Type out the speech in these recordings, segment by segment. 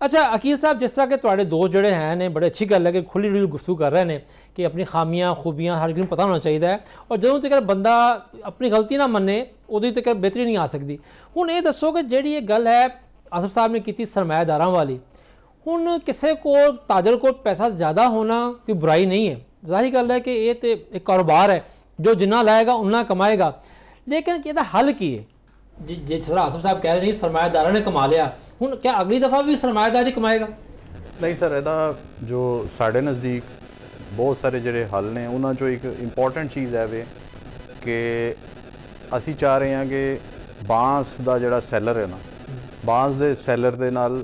अच्छा अकील साहब, जिस तरह के तुहाडे दोस्त जोड़े हैं ने बड़े अच्छी गल है कि खुली डुली गुफ्तगू कर रहे हैं कि अपनी खामियां खूबियां हर किसी पता होना चाहिए, और जो तक बंदा अपनी गलती ना मन्ने उदों तक बेहतरी नहीं आ सकती। हुण ये दसो कि जिहड़ी ये गल है आसिफ साहब ने की सरमायादारां वाली, हुण किसी को ताजर को पैसा ज़्यादा होना कोई बुराई नहीं है, जाहिर गल है कि ये तो एक कारोबार है, जो जिन्ना लाएगा उन्ना कमाएगा, लेकिन इसदा हल की है? जिस तरह आसिफ साहब कह रहे हैं सरमायादारा ने कमा लिया, हुण क्या अगली दफ़ा भी सरमायादारी कमाएगा? नहीं सर, ਇਹਦਾ जो साढ़े नज़दीक बहुत सारे ਜਿਹੜੇ हल ने उन्होंने चो एक इंपॉर्टेंट चीज़ है वे कि ਅਸੀਂ चाह रहे हैं कि बांस का ਜਿਹੜਾ सैलर है ना, बांस के सैलर के नाल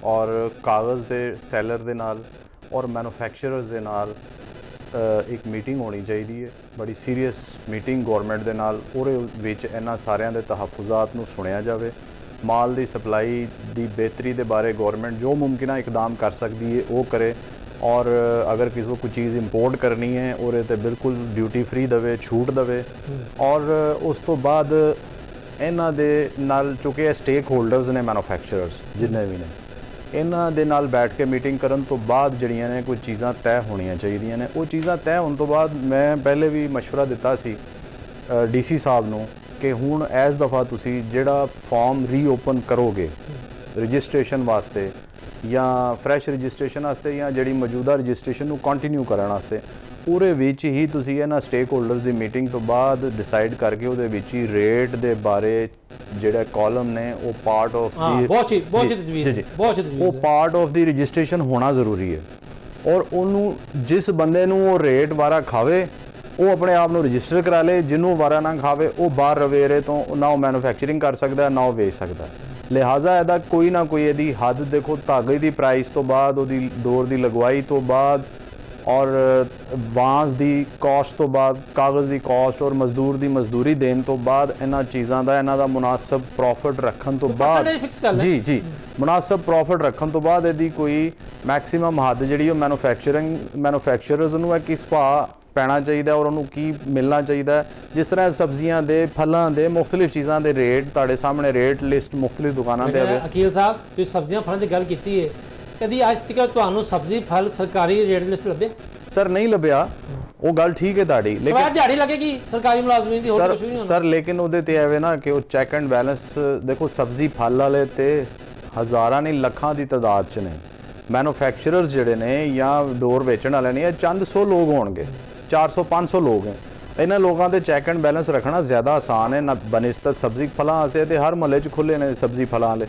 और कागज़ के सैलर के नाल और मैन्युफैक्चरर्स के नाल एक मीटिंग होनी चाहिए है, बड़ी सीरीयस मीटिंग गौरमेंट के नाल, ਉਹਦੇ ਵਿੱਚ ਇਹਨਾਂ ਸਾਰਿਆਂ ਦੇ तहफ़ुज़ात ਨੂੰ सुनिया जाए, माल की सप्लाई की बेहतरी के बारे गौरमेंट जो मुमकिन इकदाम कर सकती है वो करे, और अगर किसी को कोई चीज़ इंपोर्ट करनी है और तो बिल्कुल ड्यूटी फ्री दवे, छूट दवे, और उस तो बाद इन्हां दे नाल चूँकि स्टेक होल्डर्स ने मैन्युफैक्चरर्स जिन्ने भी ने, इन्हां दे नाल बैठ के मीटिंग करन तो बाद जड़ियां ने कोई चीज़ां तय होनियां चाहिए ने। वो चीज़ां तय होने तो बाद मैं पहले भी मशवरा दिता सी DC साहब नूं कि हुण इस दफ़ा तुसी जिहड़ा फॉर्म रीओपन करोगे रजिस्ट्रेशन वास्ते या फ्रैश रजिस्ट्रेशन वास्ते या जिहड़ी मौजूदा रजिस्ट्रेशन नूं कंटिन्यू करन वास्ते, ਉਹਦੇ ਵਿੱਚ ਹੀ ਤੁਸੀਂ ਇਹਨਾਂ ਸਟੇਕ ਹੋਲਡਰਸ ਦੀ ਮੀਟਿੰਗ ਤੋਂ ਬਾਅਦ ਡਿਸਾਈਡ ਕਰਕੇ ਉਹਦੇ ਵਿੱਚ ਹੀ ਰੇਟ ਦੇ ਬਾਰੇ ਜਿਹੜਾ ਕਾਲਮ ਨੇ ਉਹ ਪਾਰਟ ਆਫ ਦੀ ਉਹ ਪਾਰਟ ਆਫ ਦੀ ਰਜਿਸਟ੍ਰੇਸ਼ਨ ਹੋਣਾ ਜ਼ਰੂਰੀ ਹੈ, ਔਰ ਉਹਨੂੰ ਜਿਸ ਬੰਦੇ ਨੂੰ ਉਹ ਰੇਟ ਵਾਰਾ ਖਾਵੇ ਉਹ ਆਪਣੇ ਆਪ ਨੂੰ ਰਜਿਸਟਰ ਕਰਾ ਲੇ, ਜਿਹਨੂੰ ਵਾਰਾ ਨਾ ਖਾਵੇ ਉਹ ਬਾਹਰ ਰਵੇਰੇ ਤੋਂ ਨਾ ਉਹ ਮੈਨੂਫੈਕਚਰਿੰਗ ਕਰ ਸਕਦਾ ਨਾ ਉਹ ਵੇਚ ਸਕਦਾ। ਲਿਹਾਜ਼ਾ ਇਹਦਾ ਕੋਈ ਨਾ ਕੋਈ ਇਹਦੀ ਹੱਦ ਦੇਖੋ, ਧਾਗੇ ਦੀ ਪ੍ਰਾਈਸ ਤੋਂ ਬਾਅਦ ਉਹਦੀ ਡੋਰ ਦੀ ਲਗਵਾਈ ਤੋਂ ਬਾਅਦ और बांस की कॉस्ट तो बाद कागज़ की कॉस्ट और मजदूर की मजदूरी देने तो बाद इन्हां चीज़ों का इन्हां दा मुनासिब प्रॉफिट रखने तो बाद जी मुनासिब प्रॉफिट रखने तो बाद यदि कोई मैक्सीमम हद जी मैन्युफैक्चरर्स नूं किस भाव पैना चाहिए और उन्होंने की मिलना चाहिए। जिस तरह सब्जियां दे फलों के मुख्तलिफ चीज़ों के रेट तुहाडे सामने रेट लिस्ट मुख्तलिफ दुकानों ते है। अकील साहब तुसीं सब्जियां फलों की गल की है, कभी आज तक तुहानूं सब्जी फल सरकारी रेट लिस्ट लभे? सर नहीं लभ्या, वो गल ठीक है ताड़ी, लेकिन दिहाड़ी लगेगी सरकारी मुलाजमीन दी, होर कुछ भी नहीं होना सर। लेकिन उहदे ते एवे ना कि वो चैक एंड बैलेंस देखो, सब्जी फल वाले ते हज़ारां नहीं लखां दी तादाद च ने, मैन्युफैक्चरर्स जिहड़े ने या डोर बेचण वाले ने चंद सौ लोग होणगे, 400-500 लोग हैं। इन्हां लोगों के चैक एंड बैलेंस रखना ज़्यादा आसान है ना बनिस्बत सब्जी फलां वास्ते, ते हर महल्ले च खुले ने सब्जी फलां वाले,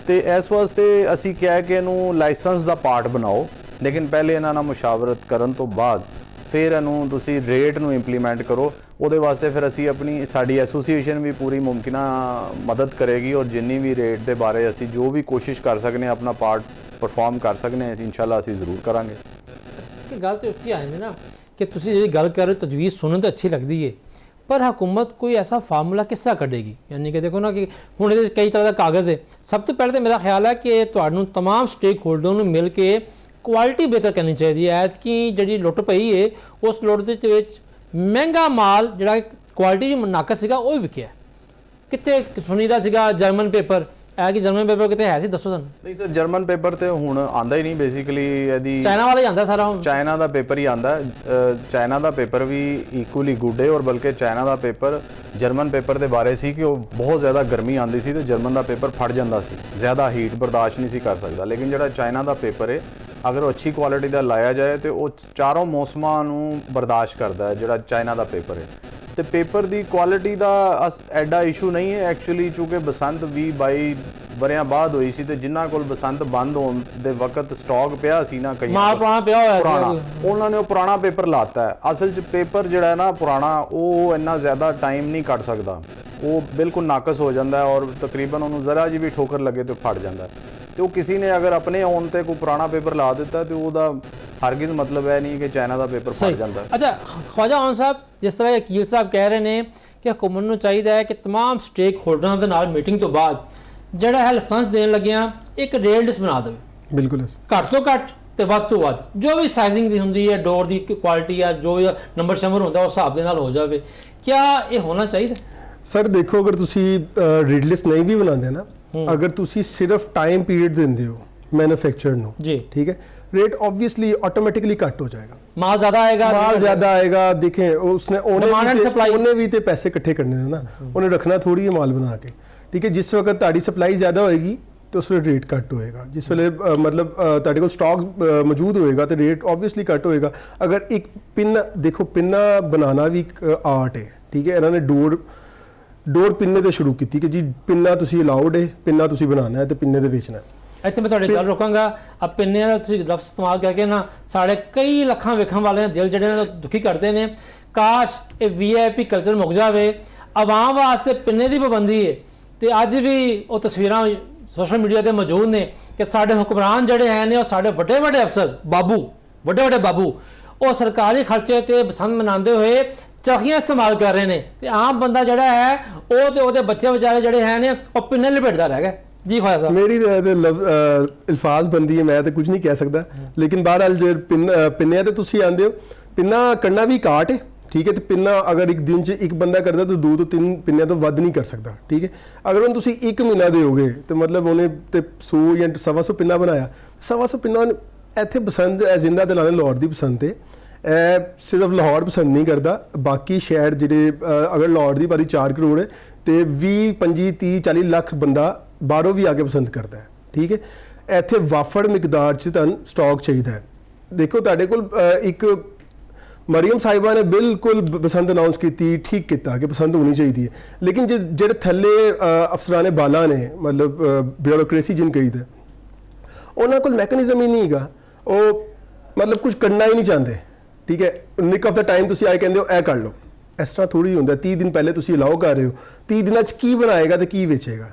तो इस वास्ते असी क्या है कि इनू लाइसेंस का पार्ट बनाओ, लेकिन पहले इन्हां नाल मुशावरत करन तो बाद फिर इनू तुसी रेट नू इंप्लीमेंट करो। उहदे वास्ते फिर असी अपनी साडी एसोसीएशन भी पूरी मुमकिन मदद करेगी, और जिन्नी भी रेट के बारे असी जो भी कोशिश कर सकने अपना पार्ट परफॉर्म कर सकने इंशाअल्लाह असी जरूर करांगे। गल तो उत्थे आए ना कि तुसी जिहड़ी गल कर रहे हो तजवीज़ सुनने तो अच्छी लगती है, पर हुकूमत कोई ऐसा फार्मूला किस तरह कढ़ेगी? यानी कि देखो ना कि हुण कई तरह का कागज़ है, सब तो पहले तो मेरा ख्याल है कि तुहानूं तमाम स्टेक होल्डर नूं मिल के क्वालिटी बेहतर करनी चाहिए है कि जिहड़ी लुट पई है उस लुट दे विच महंगा माल जिहड़ा क्वालिटी भी नाकस सीगा वो भी विकिया। कित्थे सुनीदा सीगा जर्मन पेपर, है कि जर्मन पेपर कितने है सी, दसो सानूं। नहीं सर, जर्मन पेपर तो हुण आंदा ही नहीं, बेसिकली यदि चाइना वाला ही आंदा सारा, हुण चाइना का पेपर ही आंदा। चाइना का पेपर भी इक्वली गुड है, और बल्कि चाइना का पेपर जर्मन पेपर के बारे सी कि बहुत ज़्यादा गर्मी आती सी तो जर्मन का पेपर फट जाता सी, ज़्यादा हीट बर्दाश्त नहीं सी कर सकता। लेकिन जो चाइना का पेपर है अगर वो अच्छी क्वालिटी का लाया जाए तो वो चारों मौसमां नूं बर्दाश्त करता है, जो चाइना का पेपर है। तो पेपर की क्वालिटी का एडा इशू नहीं है एक्चुअली, चूँकि बसंत 20-22 वरियां बाद हुई सी, तो जिन्हां कोल बसंत बंद होने दे वक्त स्टॉक पिया सी ना, कई पुराना उन्होंने वो पुराना पेपर लाता है। असल च पेपर जिहड़ा है ना पुराना वो इन्ना ज़्यादा टाइम नहीं कट सकता, वो बिल्कुल नाकस हो जाता है, और तकरीबन उन्होंने ज़रा जी भी ठोकर लगे तो फट जाता है। तो किसी ने अगर अपने आने पर कोई पुराना पेपर ला दिता तो वह हरगिज़ मतलब है नहीं कि चाइना का पेपर फट जाता है। अच्छा ख्वाजा खान साहब, जिस तरह वकील साहब कह रहे हैं कि हुकूमत को चाहिए है कि तमाम स्टेक होल्डर के नाल मीटिंग तो बाद जिहड़ा है लाइसेंस देने लग्या एक रेट लिस्ट बना दे, बिल्कुल घट तो घट तो वध तो वध जो भी साइजिंग की होंगी है, डोर की क्वालिटी या जो नंबर शंबर होंगे उस हिसाब के नाल हो जाए, क्या ये होना चाहिए? सर देखो, अगर तुसी रेट लिस्ट नहीं भी बनाते ना, अगर तुसी सिर्फ टाइम पीरियड देंदे हो मैन्युफैक्चरर ਨੂੰ जी ठीक है रेट ऑब्वियसली ऑटोमेटिकली घट हो जाएगा माल ज्यादा आएगा माल ज्यादा आएगा देखें उसने Demand and supply। ਉਹਨੇ ਵੀ ਤੇ ਪੈਸੇ ਇਕੱਠੇ ਕਰਨੇ ਨੇ ਨਾ ਉਹਨੇ ਰੱਖਣਾ ਥੋੜੀ ਹੈ ਮਾਲ ਬਣਾ ਕੇ ਠੀਕ ਹੈ ਜਿਸ ਵਕਤ ਤੁਹਾਡੀ ਸਪਲਾਈ ਜ਼ਿਆਦਾ ਹੋਏਗੀ ਤੇ ਉਸ ਵੇਲੇ ਰੇਟ ਘੱਟ ਹੋਏਗਾ ਜਿਸ ਵੇਲੇ ਮਤਲਬ ਤੁਹਾਡੇ ਕੋਲ ਸਟਾਕ ਮੌਜੂਦ ਹੋਏਗਾ ਤੇ ਰੇਟ ਆਬਵੀਅਸਲੀ ਘੱਟ ਹੋਏਗਾ ਅਗਰ ਇੱਕ ਪਿੰਨ ਦੇਖੋ ਪਿੰਨਾ ਬਣਾਉਣਾ ਵੀ ਇੱਕ ਆਰਟ ਹੈ ਠੀਕ ਹੈ ਇਹਨਾਂ ਨੇ ਡੋਰ ਪਿੰਨੇ ਤੇ ਸ਼ੁਰੂ ਕੀਤੀ ਕਿ ਜੀ ਪਿੰਨਾ ਤੁਸੀਂ ਅਲਾਉਡ ਹੈ ਪਿੰਨਾ ਤੁਸੀਂ ਬਣਾਉਣਾ ਹੈ ਤੇ ਪਿੰਨੇ ਦੇ ਵੇਚਣਾ ਹੈ ਇੱਥੇ ਮੈਂ ਤੁਹਾਡੀ ਗੱਲ ਰੋਕਾਂਗਾ ਆ ਪਿੰਨੇ ਦਾ ਤੁਸੀਂ ਲਫ਼ਜ਼ ਇਸਤੇਮਾਲ ਕਰਕੇ ਨਾ ਸਾਡੇ ਕਈ ਲੱਖਾਂ ਵੇਖਣ ਵਾਲਿਆਂ ਦੇ ਦਿਲ ਜਿਹੜੇ ਨੇ ਦੁਖੀ ਕਰਦੇ ਨੇ ਕਾਸ਼ ਇਹ ਵੀਆਈਪੀ ਕਲਚਰ ਮੁੱਕ ਜਾਵੇ ਆਵਾਮ ਵਾਸਤੇ ਪਿੰਨੇ ਦੀ ਪਾਬੰਦੀ ਹੈ ਤੇ ਅੱਜ ਵੀ ਉਹ ਤਸਵੀਰਾਂ ਸੋਸ਼ਲ ਮੀਡੀਆ ਤੇ ਮੌਜੂਦ ਨੇ ਕਿ ਸਾਡੇ ਹੁਕਮਰਾਨ ਜਿਹੜੇ ਹੈ ਨੇ ਉਹ ਸਾਡੇ ਵੱਡੇ ਵੱਡੇ ਅਫਸਰ ਬਾਬੂ ਵੱਡੇ ਵੱਡੇ ਬਾਬੂ ਉਹ ਸਰਕਾਰੀ ਖਰਚੇ ਤੇ ਬਸੰਤ ਮਨਾਉਂਦੇ ਹੋਏ ਚਰਖੀਆਂ ਇਸਤੇਮਾਲ ਕਰ ਰਹੇ ਨੇ ਤੇ ਆਮ ਬੰਦਾ ਜਿਹੜਾ ਹੈ ਉਹ ਤੇ ਉਹਦੇ ਬੱਚੇ ਵਿਚਾਰੇ ਜਿਹੜੇ ਹੈ ਨੇ ਉਹ ਪਿੰਨੇ ਲਪੇਟਦਾ ਰਹਿ ਗਿਆ ਜੀ ਖਵਾਜਾ ਸਾਹਿਬ ਮੇਰੀ ਅਲਫਾਜ਼ ਬੰਦੀ ਹੈ ਮੈਂ ਤਾਂ ਕੁਝ ਨਹੀਂ ਕਹਿ ਸਕਦਾ ਲੇਕਿਨ ਬਹਰਹਾਲ ਜੇ ਪਿੰਨਿਆਂ ਤੇ ਤੁਸੀਂ ਆਂਦੇ ਹੋ ਪਿੰਨਾ ਕਰਨਾ ਵੀ ਕਾਟ ਹੈ ਠੀਕ ਹੈ ਤੇ ਪਿੰਨਾ ਅਗਰ ਇੱਕ ਦਿਨ 'ਚ ਇੱਕ ਬੰਦਾ ਕਰਦਾ ਤਾਂ 2 ਤੋਂ 3 ਪਿੰਨਿਆਂ ਤੋਂ ਵੱਧ ਨਹੀਂ ਕਰ ਸਕਦਾ ਠੀਕ ਹੈ ਅਗਰ ਉਹਨੂੰ ਤੁਸੀਂ 1 ਮਹੀਨਾ ਦਿਓਗੇ ਤੇ ਮਤਲਬ ਉਹਨੇ ਤੇ 100 ਜਾਂ 125 ਪਿੰਨਾ ਬਣਾਇਆ 125 ਪਿੰਨਾ ਇੱਥੇ ਪਸੰਦ ਜ਼ਿੰਦਾ ਦਿਲਾਂ ਨੇ ਲਾਹੌਰ ਦੀ ਪਸੰਦ ਹੈ ਸਿਰਫ ਲਾਹੌਰ ਪਸੰਦ ਨਹੀਂ ਕਰਦਾ ਬਾਕੀ ਸ਼ਹਿਰ ਜਿਹੜੇ ਅਗਰ ਲਾਹੌਰ ਦੀ ਬਾਰੀ 4 ਕਰੋੜ ਹੈ ਤੇ 20 25 30 40 ਲੱਖ ਬੰਦਾ ਬਾਹਰੋਂ ਵੀ ਆ ਕੇ ਪਸੰਦ ਕਰਦਾ ਹੈ ਠੀਕ ਹੈ ਇੱਥੇ ਵਾਫੜ ਮਿਕਦਾਰ 'ਚ ਤੁਹਾਨੂੰ ਸਟਾਕ ਚਾਹੀਦਾ ਹੈ ਦੇਖੋ ਤੁਹਾਡੇ ਕੋਲ ਇੱਕ ਮਰੀਮ ਸਾਹਿਬਾ ਨੇ ਬਿਲਕੁਲ ਪਸੰਦ ਅਨਾਉਂਸ ਕੀਤੀ ਠੀਕ ਕੀਤਾ ਕਿ ਪਸੰਦ ਹੋਣੀ ਚਾਹੀਦੀ ਹੈ ਲੇਕਿਨ ਜਿਹੜੇ ਥੱਲੇ ਅਫਸਰਾਨੇ ਬਾਲਾ ਨੇ ਮਤਲਬ ਬਿਊਰੋਕ੍ਰੇਸੀ ਜਿਨ ਕਹੀਦਾ ਉਹਨਾਂ ਕੋਲ ਮੈਕੈਨਿਜ਼ਮ ਹੀ ਨਹੀਂ ਹੈਗਾ ਉਹ ਮਤਲਬ ਕੁਝ ਕਰਨਾ ਹੀ ਨਹੀਂ ਚਾਹੁੰਦੇ ਠੀਕ ਹੈ ਨਿਕ ਆਫ ਦਾ ਟਾਈਮ ਤੁਸੀਂ ਆਏ ਕਹਿੰਦੇ ਹੋ ਇਹ ਕਰ ਲਓ ਇਸ ਤਰ੍ਹਾਂ ਥੋੜੀ ਹੁੰਦਾ 30 ਦਿਨ ਪਹਿਲੇ ਤੁਸੀਂ ਅਲਾਓ ਕਰ ਰਹੇ ਹੋ 30 ਦਿਨਾਂ 'ਚ ਕੀ ਬਣਾਏਗਾ ਤੇ ਕੀ ਵੇਚੇਗਾ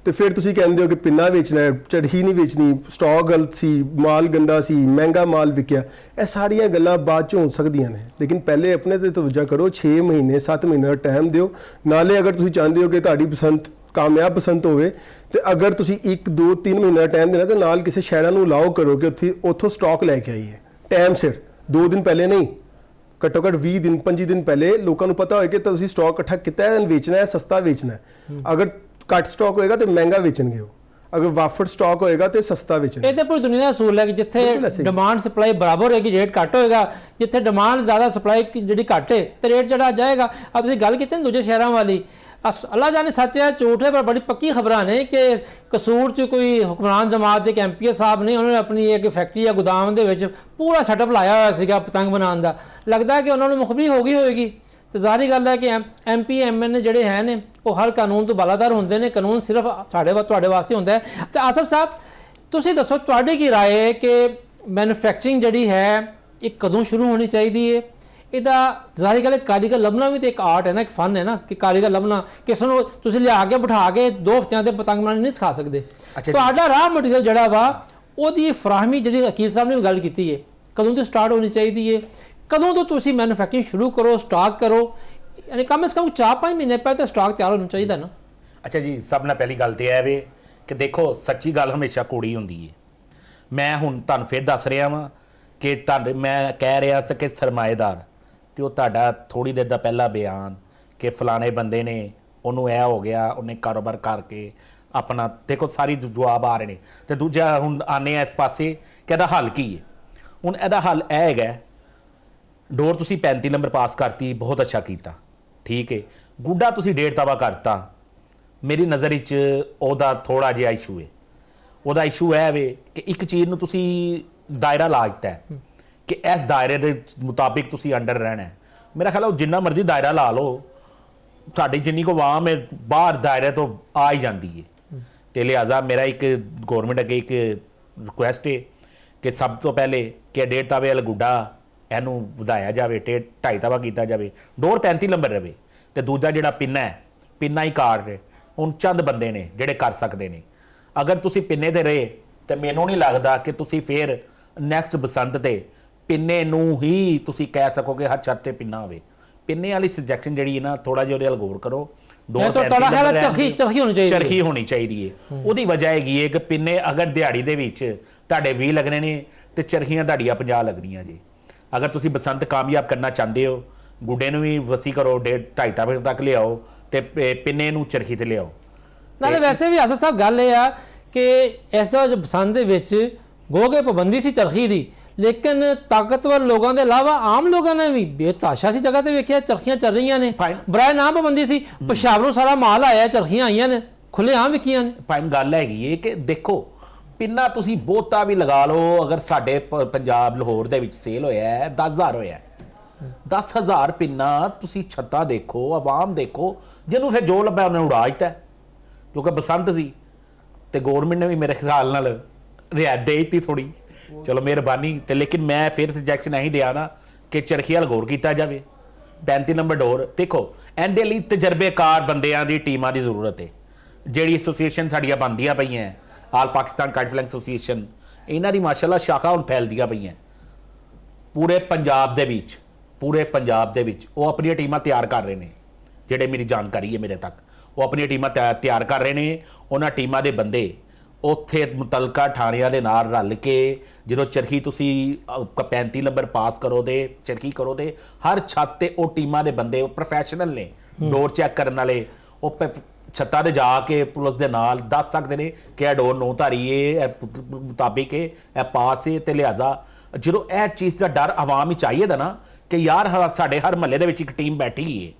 ਤੇ ਫਿਰ ਤੁਸੀਂ ਕਹਿੰਦੇ ਹੋ ਕਿ ਪਿੰਨਾ ਵੇਚਣਾ ਹੈ ਚੜ੍ਹੀ ਨਹੀਂ ਵੇਚਣੀ ਸਟਾਕ ਗਲਤ ਸੀ ਮਾਲ ਗੰਦਾ ਸੀ ਮਹਿੰਗਾ ਮਾਲ ਵਿਕਿਆ ਇਹ ਸਾਰੀਆਂ ਗੱਲਾਂ ਬਾਅਦ 'ਚ ਹੋ ਸਕਦੀਆਂ ਨੇ ਲੇਕਿਨ ਪਹਿਲੇ ਆਪਣੇ ਤੇ ਤਵੱਜਾ ਕਰੋ 6 ਮਹੀਨੇ 7 ਮਹੀਨੇ ਦਾ ਟਾਈਮ ਦਿਓ ਨਾਲੇ ਅਗਰ ਤੁਸੀਂ ਚਾਹੁੰਦੇ ਹੋ ਕਿ ਤੁਹਾਡੀ ਪਸੰਦ ਕਾਮਯਾਬ ਪਸੰਦ ਹੋਵੇ ਤੇ ਅਗਰ ਤੁਸੀਂ 1 2 3 ਮਹੀਨੇ ਦਾ ਟਾਈਮ ਦੇਣਾ ਤੇ ਨਾਲ ਕਿਸੇ ਸ਼ਹਿਰਾਂ ਨੂੰ ਅਲਾਓ ਕਰੋ ਕਿ ਉੱਥੋਂ ਸਟਾਕ ਲੈ ਕੇ ਆਈਏ ਟਾਈਮ ਸਿਰ 2 ਦਿਨ ਪਹਿਲੇ ਨਹੀਂ ਘੱਟੋ ਘੱਟ 20 ਦਿਨ 25 ਦਿਨ ਪਹਿਲੇ ਲੋਕਾਂ ਨੂੰ ਪਤਾ ਹੋਏ ਕਿ ਤੁਸੀਂ ਸਟਾਕ ਇਕੱਠਾ ਕੀਤਾ ਹੈ ਵੇਚਣਾ ਹੈ ਸਸਤਾ ਵੇਚਣਾ ਹੈ ਅਗਰ ਘੱਟ ਸਟਾਕ ਹੋਏਗਾ ਤੇ ਮਹਿੰਗਾ ਵੇਚਣਗੇ ਉਹ ਅਗਰ ਵਾਫਰ ਸਟਾਕ ਹੋਏਗਾ ਤੇ ਸਸਤਾ ਵੇਚਣਗੇ ਇਹ ਤੇ ਪੂਰੀ ਦੁਨੀਆ ਦਾ ਅਸੂਲ ਹੈ ਕਿ ਜਿੱਥੇ ਡਿਮਾਂਡ ਸਪਲਾਈ ਬਰਾਬਰ ਹੋਏਗੀ ਰੇਟ ਘੱਟ ਹੋਏਗਾ ਜਿੱਥੇ ਡਿਮਾਂਡ ਜ਼ਿਆਦਾ ਸਪਲਾਈ ਜਿਹੜੀ ਘੱਟ ਹੈ ਤੇ ਰੇਟ ਜਿਹੜਾ ਜਾਏਗਾ ਆ ਤੁਸੀਂ ਗੱਲ ਕੀਤੀ ਨਾ ਦੂਜੇ ਸ਼ਹਿਰਾਂ ਵਾਲੀ ਅੱਲਾ ਜਾਣੇ ਸੱਚ ਹੈ ਝੂਠ ਹੈ ਪਰ ਬੜੀ ਪੱਕੀ ਖਬਰਾਂ ਨੇ ਕਿ ਕਸੂਰ 'ਚ ਕੋਈ ਹੁਕਮਰਾਨ ਜਮਾਤ ਦੇ ਐਮਪੀਏ ਸਾਹਿਬ ਨੇ ਉਹਨਾਂ ਨੇ ਆਪਣੀ ਇੱਕ ਫੈਕਟਰੀ ਜਾਂ ਗੋਦਾਮ ਦੇ ਵਿੱਚ ਪੂਰਾ ਸੈਟਅਪ ਲਾਇਆ ਹੋਇਆ ਸੀਗਾ ਪਤੰਗ ਬਣਾਉਣ ਦਾ ਲੱਗਦਾ ਕਿ ਉਹਨਾਂ ਨੂੰ ਮੁਖਬਰੀ ਹੋ ਗਈ ਹੋਏਗੀ ਤੇ ਜ਼ਾਹਰੀ ਗੱਲ ਹੈ ਕਿ ਐਮਪੀ ਐਮਐਨ ਜਿਹੜੇ ਹੈ ਨੇ ਉਹ ਹਰ ਕਾਨੂੰਨ ਤੋਂ ਬਾਲਾਦਾਰ ਹੁੰਦੇ ਨੇ ਕਾਨੂੰਨ ਸਿਰਫ ਤੁਹਾਡੇ ਵਾਸਤੇ ਹੁੰਦਾ ਹੈ ਅੱਛਾ ਆਸਫ ਸਾਹਿਬ ਤੁਸੀਂ ਦੱਸੋ ਤੁਹਾਡੀ ਕੀ ਰਾਏ ਹੈ ਕਿ ਮੈਨੂਫੈਕਚਰਿੰਗ ਜਿਹੜੀ ਹੈ ਇਹ ਕਦੋਂ ਸ਼ੁਰੂ ਹੋਣੀ ਚਾਹੀਦੀ ਹੈ ਇਹਦਾ ਜ਼ਾਹਰੀ ਗੱਲ ਹੈ ਕਾਰੀਗਰ ਲੱਭਣਾ ਵੀ ਤਾਂ ਇੱਕ ਆਰਟ ਹੈ ਨਾ ਇੱਕ ਫਨ ਹੈ ਨਾ ਕਿ ਕਾਰੀਗਰ ਲੱਭਣਾ ਕਿਸ ਨੂੰ ਤੁਸੀਂ ਲਿਆ ਕੇ ਬਿਠਾ ਕੇ 2 ਹਫ਼ਤਿਆਂ ਤੇ ਪਤੰਗ ਬਣਾਉਣੀ ਨਹੀਂ ਸਿਖਾ ਸਕਦੇ ਤੁਹਾਡਾ ਰਾਹ ਮਟੀਰੀਅਲ ਜਿਹੜਾ ਵਾ ਉਹਦੀ ਫਰਾਹਮੀ ਜਿਹੜੀ ਅਕੀਲ ਸਾਹਿਬ ਨੇ ਵੀ ਗੱਲ ਕੀਤੀ ਹੈ ਕਦੋਂ ਤੋਂ ਸਟਾਰਟ ਹੋਣੀ ਚਾਹੀਦੀ ਹੈ ਕਦੋਂ ਤੋਂ ਤੁਸੀਂ ਮੈਨੂਫੈਕਚਰਿੰਗ ਸ਼ੁਰੂ ਕਰੋ ਸਟਾਕ ਕਰੋ ਯਾਨੀ ਕਮ ਸੇ ਕਮ 4-5 ਮਹੀਨੇ ਪਹਿਲਾਂ ਤਾਂ ਸਟਾਕ ਤਿਆਰ ਹੋਣਾ ਚਾਹੀਦਾ ਨਾ ਅੱਛਾ ਜੀ ਸਭ ਨਾਲ ਪਹਿਲੀ ਗੱਲ ਤੇ ਇਹ ਵੇ ਕਿ ਦੇਖੋ ਸੱਚੀ ਗੱਲ ਹਮੇਸ਼ਾ ਕੌੜੀ ਹੁੰਦੀ ਹੈ ਮੈਂ ਹੁਣ ਤੁਹਾਨੂੰ ਫਿਰ ਦੱਸ ਰਿਹਾ ਵਾਂ ਕਿ ਤੁਹਾਡੇ ਮੈਂ ਕਹਿ ਰਿਹਾ ਸੀ ਕਿ ਸਰਮਾਏਦਾਰ ਤੇ ਉਹ ਤੁਹਾਡਾ ਥੋੜੀ ਦੇਰ ਦਾ ਪਹਿਲਾ ਬਿਆਨ ਕਿ ਫਲਾਣੇ ਬੰਦੇ ਨੇ ਉਹਨੂੰ ਇਹ ਹੋ ਗਿਆ ਉਹਨੇ ਕਾਰੋਬਾਰ ਕਰਕੇ ਆਪਣਾ ਦੇਖੋ ਸਾਰੀ ਜਵਾਬ ਆ ਰਹੇ ਨੇ ਤੇ ਦੂਜਾ ਹੁਣ ਆਨੇ ਆ ਇਸ ਪਾਸੇ ਕਿ ਇਹਦਾ ਹੱਲ ਕੀ ਹੈ ਹੁਣ ਇਹਦਾ ਹੱਲ ਇਹ ਹੈਗਾ ਡੋਰ ਤੁਸੀਂ 35 ਨੰਬਰ ਪਾਸ ਕਰਤੀ ਬਹੁਤ ਅੱਛਾ ਕੀਤਾ ਠੀਕ ਹੈ ਗੁੱਡਾ ਤੁਸੀਂ 1.5 ਤਵਾ ਕਰਤਾ ਮੇਰੀ ਨਜ਼ਰ ਵਿੱਚ ਉਹਦਾ ਥੋੜਾ ਜਿਹਾ ਇਸ਼ੂ ਹੈ ਉਹਦਾ ਇਸ਼ੂ ਇਹ ਵੇ ਕਿ ਇੱਕ ਚੀਜ਼ ਨੂੰ ਤੁਸੀਂ ਦਾਇਰਾ ਲਾ ਦਿੱਤਾ ਹੈ ਕਿ ਇਸ ਦਾਇਰੇ ਦੇ ਮੁਤਾਬਿਕ ਤੁਸੀਂ ਅੰਡਰ ਰਹਿਣਾ ਹੈ ਮੇਰਾ ਖਿਆਲ ਉਹ ਜਿੰਨਾ ਮਰਜ਼ੀ ਦਾਇਰਾ ਲਾ ਲਓ ਸਾਡੀ ਜਿੰਨੀ ਕੋ ਆਵਾਮ ਹੈ ਬਾਹਰ ਦਾਇਰੇ ਤੋਂ ਆ ਹੀ ਜਾਂਦੀ ਹੈ ਤੇ ਲਿਹਾਜ਼ਾ ਮੇਰਾ ਇੱਕ ਗੌਰਮੈਂਟ ਅੱਗੇ ਇੱਕ ਰਿਕੁਐਸਟ ਹੈ ਕਿ ਸਭ ਤੋਂ ਪਹਿਲੇ ਕਿ 1.5 ਤਵੇ ਵਾਲਾ ਗੁੱਡਾ ਇਹਨੂੰ ਵਧਾਇਆ ਜਾਵੇ 2.5 ਤਵਾ ਕੀਤਾ ਜਾਵੇ ਡੋਰ 35 ਨੰਬਰ ਰਵੇ ਤੇ ਦੂਜਾ ਜਿਹੜਾ ਪਿੰਨਾ ਹੈ ਪਿੰਨਾ ਹੀ ਕਾਟ ਰਹੇ ਹੁਣ ਚੰਦ ਬੰਦੇ ਨੇ ਜਿਹੜੇ ਕਰ ਸਕਦੇ ਨੇ ਅਗਰ ਤੁਸੀਂ ਪਿੰਨੇ ਤੇ ਰਹੇ ਤੇ ਮੈਨੂੰ ਨਹੀਂ ਲੱਗਦਾ ਕਿ ਤੁਸੀਂ ਫੇਰ ਨੈਕਸਟ ਬਸੰਤ ਤੇ ਪਿੰਨੇ ਨੂੰ ਹੀ ਤੁਸੀਂ ਕਹਿ ਸਕੋਗੇ ਹਰ ਛੱਤ ਤੇ ਪਿੰਨਾ ਹੋਵੇ ਪਿੰਨੇ ਵਾਲੀ ਸਜੈਕਸ਼ਨ ਜਿਹੜੀ ਹੈ ਨਾ ਥੋੜਾ ਜਿਹਾ ਉਹਦੇ ਵੱਲ ਗੌਰ ਕਰੋ ਚਰਖੀ ਹੋਣੀ ਚਾਹੀਦੀ ਹੈ ਉਹਦੀ ਵਜ੍ਹਾ ਹੈਗੀ ਹੈ ਕਿ ਪਿੰਨੇ ਅਗਰ ਦਿਹਾੜੀ ਦੇ ਵਿੱਚ ਤੁਹਾਡੇ 20 ਲੱਗਣੇ ਨੇ ਤੇ ਚਰਖੀਆਂ ਤੁਹਾਡੀਆਂ 50 ਲੱਗਣੀਆਂ ਜੀ ਅਗਰ ਤੁਸੀਂ ਬਸੰਤ ਕਾਮਯਾਬ ਕਰਨਾ ਚਾਹੁੰਦੇ ਹੋ ਗੁੱਡੇ ਨੂੰ ਵੀ ਵਸੀ ਕਰੋ 1.5 ਵਜੇ ਤੱਕ ਲਿਆਓ ਤੇ ਪਿੰਨੇ ਨੂੰ ਚਰਖੀ ਤੇ ਲਿਆਓ ਨਾਲੇ ਵੈਸੇ ਵੀ ਆਸਫ ਸਾਹਿਬ ਗੱਲ ਇਹ ਆ ਕਿ ਇਸ ਦਾ ਬਸੰਤ ਦੇ ਵਿੱਚ ਗੋਗੇ ਪਾਬੰਦੀ ਸੀ ਚਰਖੀ ਦੀ, ਲੇਕਿਨ ਤਾਕਤਵਰ ਲੋਕਾਂ ਦੇ ਇਲਾਵਾ ਆਮ ਲੋਕਾਂ ਨੇ ਵੀ ਬੇਤਾਸ਼ਾ ਸੀ ਜਗ੍ਹਾ ਤੇ ਵੇਖਿਆ ਚਰਖੀਆਂ ਚੱਲ ਰਹੀਆਂ ਨੇ, ਬਰਾਏ ਨਾ ਪਾਬੰਦੀ ਸੀ। ਪਿਸ਼ਾਵਰ ਨੂੰ ਸਾਰਾ ਮਾਲ ਆਇਆ, ਚਰਖੀਆਂ ਆਈਆਂ ਨੇ, ਖੁੱਲੇ ਆਮ ਵਿਕੀਆਂ ਨੇ। ਭਾਈ ਗੱਲ ਹੈਗੀ ਏ ਕਿ ਦੇਖੋ ਪਿੰਨਾ ਤੁਸੀਂ ਬਹੁਤਾ ਵੀ ਲਗਾ ਲਓ, ਅਗਰ ਸਾਡੇ ਪੰਜਾਬ ਲਾਹੌਰ ਦੇ ਵਿੱਚ ਸੇਲ ਹੋਇਆ ਹੈ 10,000 ਹੋਇਆ ਹੈ, 10,000 ਪਿੰਨਾ ਤੁਸੀਂ ਛੱਤਾਂ ਦੇਖੋ, ਆਵਾਮ ਦੇਖੋ, ਜਿਹਨੂੰ ਫਿਰ ਜੋ ਲੱਭਿਆ ਉਹਨੇ ਉਡਾ ਦਿੱਤਾ, ਕਿਉਂਕਿ ਬਸੰਤ ਸੀ ਤੇ ਗੌਰਮੈਂਟ ਨੇ ਵੀ ਮੇਰੇ ਖਿਆਲ ਨਾਲ ਰਿਆਇਤ ਦੇ ਦਿੱਤੀ ਥੋੜੀ, ਚਲੋ ਮਿਹਰਬਾਨੀ। ਤੇ ਲੇਕਿਨ ਮੈਂ ਫਿਰ ਸਜੈਕਸ਼ਨ ਇਹੀ ਦਿਆ ਨਾ ਕਿ ਚਰਖੀ ਵਾਲ ਗੌਰ ਕੀਤਾ ਜਾਵੇ। 35 ਨੰਬਰ ਡੋਰ ਦੇਖੋ, ਇਹਦੇ ਲਈ ਤਜਰਬੇਕਾਰ ਬੰਦਿਆਂ ਦੀ ਟੀਮਾਂ ਦੀ ਜ਼ਰੂਰਤ ਹੈ। ਜਿਹੜੀ ਐਸੋਸੀਏਸ਼ਨ ਸਾਡੀਆਂ ਬਣਦੀਆਂ ਪਈਆਂ, ਆਲ ਪਾਕਿਸਤਾਨ ਕਾਈਟ ਫਲਾਈਂਗ ਐਸੋਸੀਏਸ਼ਨ, ਇਹਨਾਂ ਦੀ ਮਾਸ਼ਾਅੱਲਾ ਸ਼ਾਖਾ ਹੁਣ ਫੈਲਦੀਆਂ ਪਈਆਂ ਪੂਰੇ ਪੰਜਾਬ ਦੇ ਵਿੱਚ, ਪੂਰੇ ਪੰਜਾਬ ਦੇ ਵਿੱਚ। ਉਹ ਆਪਣੀਆਂ ਟੀਮਾਂ ਤਿਆਰ ਕਰ ਰਹੇ ਨੇ, ਜਿਹੜੇ ਮੇਰੀ ਜਾਣਕਾਰੀ ਹੈ ਮੇਰੇ ਤੱਕ, ਉਹ ਆਪਣੀਆਂ ਟੀਮਾਂ ਤਿਆਰ ਕਰ ਰਹੇ ਨੇ। ਉਹਨਾਂ ਟੀਮਾਂ ਦੇ ਬੰਦੇ ਉੱਥੇ ਮੁਤਲਕਾ ਥਾਣਿਆਂ ਦੇ ਨਾਲ ਰਲ ਕੇ ਜਦੋਂ ਚਰਖੀ ਤੁਸੀਂ 35 ਨੰਬਰ ਪਾਸ ਕਰੋ ਤੇ ਚਰਖੀ ਕਰੋ ਤੇ ਹਰ ਛੱਤ ਤੇ ਉਹ ਟੀਮਾਂ ਦੇ ਬੰਦੇ, ਉਹ ਪ੍ਰੋਫੈਸ਼ਨਲ ਨੇ, ਡੋਰ ਚੈੱਕ ਕਰਨ ਵਾਲੇ, ਉਹ ਛੱਤਾਂ ਤੇ ਜਾ ਕੇ ਪੁਲਿਸ ਦੇ ਨਾਲ ਦੱਸ ਸਕਦੇ ਨੇ ਕਿ ਇਹ ਡੋਰ 9 ਧਾਰੀ ਇਹ ਮੁਤਾਬਿਕ ਇਹ ਪਾਸ ਹੈ। ਤੇ ਲਿਹਾਜ਼ਾ ਜਦੋਂ ਇਹ ਚੀਜ਼ ਦਾ ਡਰ ਆਵਾਮ ਵਿੱਚ ਆਈਏ ਦਾ ਨਾ ਕਿ ਯਾਰ ਸਾਡੇ ਹਰ ਮਹੱਲੇ ਦੇ ਵਿੱਚ ਇੱਕ ਟੀਮ ਬੈਠੀ ਹੈ,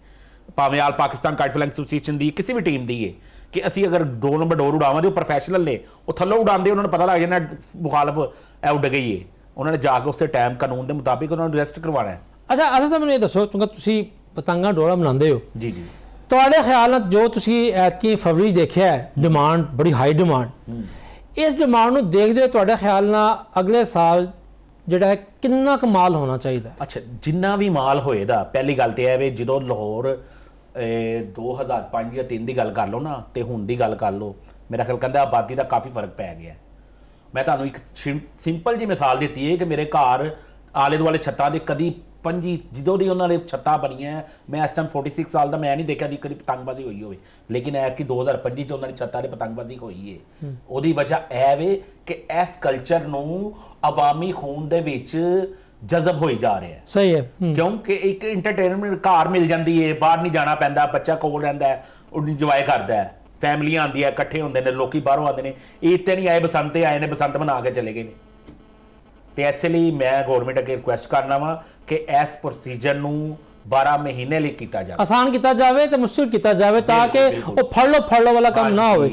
ਭਾਵੇਂ ਆਲ ਪਾਕਿਸਤਾਨ ਕਾਈਟ ਫਲਾਈਂਗ ਐਸੋਸੀਏਸ਼ਨ ਦੀ ਕਿਸੇ ਵੀ ਟੀਮ ਦੀ ਹੈ, ਕਿ ਅਸੀਂ ਅਗਰ 2 ਨੰਬਰ ਡੋਰ ਉਡਾਵਾਂਗੇ, ਉਹ ਪ੍ਰੋਫੈਸ਼ਨਲ ਨੇ, ਉਹ ਥੱਲੋਂ ਉਡਾਉਂਦੇ, ਉਹਨਾਂ ਨੂੰ ਪਤਾ ਲੱਗ ਜਾਂਦਾ ਮੁਖਾਲਫ ਇਹ ਉੱਡ ਗਈ ਹੈ, ਉਹਨਾਂ ਨੇ ਜਾ ਕੇ ਉਸੇ ਟਾਈਮ ਕਾਨੂੰਨ ਦੇ ਮੁਤਾਬਿਕ ਉਹਨਾਂ ਨੂੰ ਅਰੈਸਟ ਕਰਵਾਉਣਾ ਹੈ। ਅੱਛਾ ਸਾਹਿਬ ਮੈਨੂੰ ਇਹ ਦੱਸੋ, ਕਿਉਂਕਿ ਤੁਸੀਂ ਪਤੰਗਾਂ ਡੋਰਾ ਬਣਾਉਂਦੇ ਹੋ, ਜੀ ਜੀ, ਤੁਹਾਡੇ ਖਿਆਲ ਨਾਲ ਜੋ ਤੁਸੀਂ ਐਤਕੀ ਫਰਵਰੀ ਦੇਖਿਆ ਹੈ, ਡਿਮਾਂਡ ਬੜੀ ਹਾਈ ਡਿਮਾਂਡ, ਇਸ ਡਿਮਾਂਡ ਨੂੰ ਦੇਖਦੇ ਹੋਏ ਤੁਹਾਡੇ ਖਿਆਲ ਨਾਲ ਅਗਲੇ ਸਾਲ ਜਿਹੜਾ ਹੈ ਕਿੰਨਾ ਕੁ ਮਾਲ ਹੋਣਾ ਚਾਹੀਦਾ? ਅੱਛਾ, ਜਿੰਨਾ ਵੀ ਮਾਲ ਹੋਏਦਾ, ਪਹਿਲੀ ਗੱਲ ਤੇ ਇਹ ਵੇ ਜਦੋਂ ਲਾਹੌਰ 2005 ਜਾਂ 3 ਦੀ ਗੱਲ ਕਰ ਲਓ ਨਾ ਤੇ ਹੁਣ ਦੀ ਗੱਲ ਕਰ ਲਓ, ਮੇਰਾ ਖਿਆਲ ਕਹਿੰਦਾ ਆਬਾਦੀ ਦਾ ਕਾਫੀ ਫਰਕ ਪੈ ਗਿਆ। ਮੈਂ ਤੁਹਾਨੂੰ ਇੱਕ ਸਿੰਪਲ ਜੀ ਮਿਸਾਲ ਦਿੱਤੀ ਹੈ ਕਿ ਮੇਰੇ ਘਰ ਆਲੇ ਦੁਆਲੇ ਛੱਤਾਂ ਦੇ ਕਦੀ ਜਦੋਂ ਦੀ ਉਹਨਾਂ ਨੇ ਛੱਤਾਂ ਬਣੀਆਂ, ਮੈਂ ਇਸ ਟਾਈਮ 46 ਸਾਲ ਦਾ, ਮੈਂ ਨਹੀਂ ਦੇਖਿਆ ਦੀ ਕਦੀ ਪਤੰਗਬਾਜ਼ੀ ਹੋਈ ਹੋਵੇ, ਲੇਕਿਨ ਐਤਕੀ 2025 ਚ ਉਹਨਾਂ ਦੀ ਛੱਤਾਂ ਦੇ ਪਤੰਗਬਾਜ਼ੀ ਹੋਈ ਹੈ। ਉਹਦੀ ਵਜ੍ਹਾ ਇਹ ਵੇ ਕਿ ਇਸ ਕਲਚਰ ਨੂੰ ਆਵਾਮੀ ਖੂਨ ਦੇ ਵਿੱਚ ਜਜ਼ਬ ਹੋਈ ਜਾ ਰਿਹਾ ਹੈ। ਸਹੀ ਹੈ, ਕਿਉਂਕਿ ਇੱਕ ਇੰਟਰਟੇਨਮੈਂਟ ਘਰ ਮਿਲ ਜਾਂਦੀ ਹੈ, ਬਾਹਰ ਨਹੀਂ ਜਾਣਾ ਪੈਂਦਾ, ਬੱਚਾ ਕੋਲ ਰਹਿੰਦਾ ਹੈ, ਉਹ ਇੰਜੋਏ ਕਰਦਾ ਹੈ, ਫੈਮਲੀਆਂ ਆਉਂਦੀਆਂ, ਇਕੱਠੇ ਹੁੰਦੇ ਨੇ, ਲੋਕੀ ਬਾਹਰੋਂ ਆਉਂਦੇ ਨੇ, ਇਹ ਤੇ ਨਹੀਂ ਆਏ ਬਸੰਤ ਤੇ ਆਏ ਨੇ, ਬਸੰਤ ਮਨਾ ਕੇ ਚਲੇ ਗਏ ਨੇ। ਤੇ ਇਸੇ ਲਈ ਮੈਂ ਗਵਰਨਮੈਂਟ ਅੱਗੇ ਰਿਕੁਐਸਟ ਕਰਨਾ ਵਾ ਕਿ ਇਸ ਪ੍ਰੋਸੀਜਰ ਨੂੰ 12 ਮਹੀਨੇ ਲਈ ਕੀਤਾ ਜਾਵੇ, ਆਸਾਨ ਕੀਤਾ ਜਾਵੇ ਤੇ ਮੁਸ਼ਕਿਲ ਕੀਤਾ ਜਾਵੇ, ਤਾਂ ਕਿ ਉਹ ਫੜ ਲੋ ਵਾਲਾ ਕੰਮ ਨਾ ਹੋਵੇ।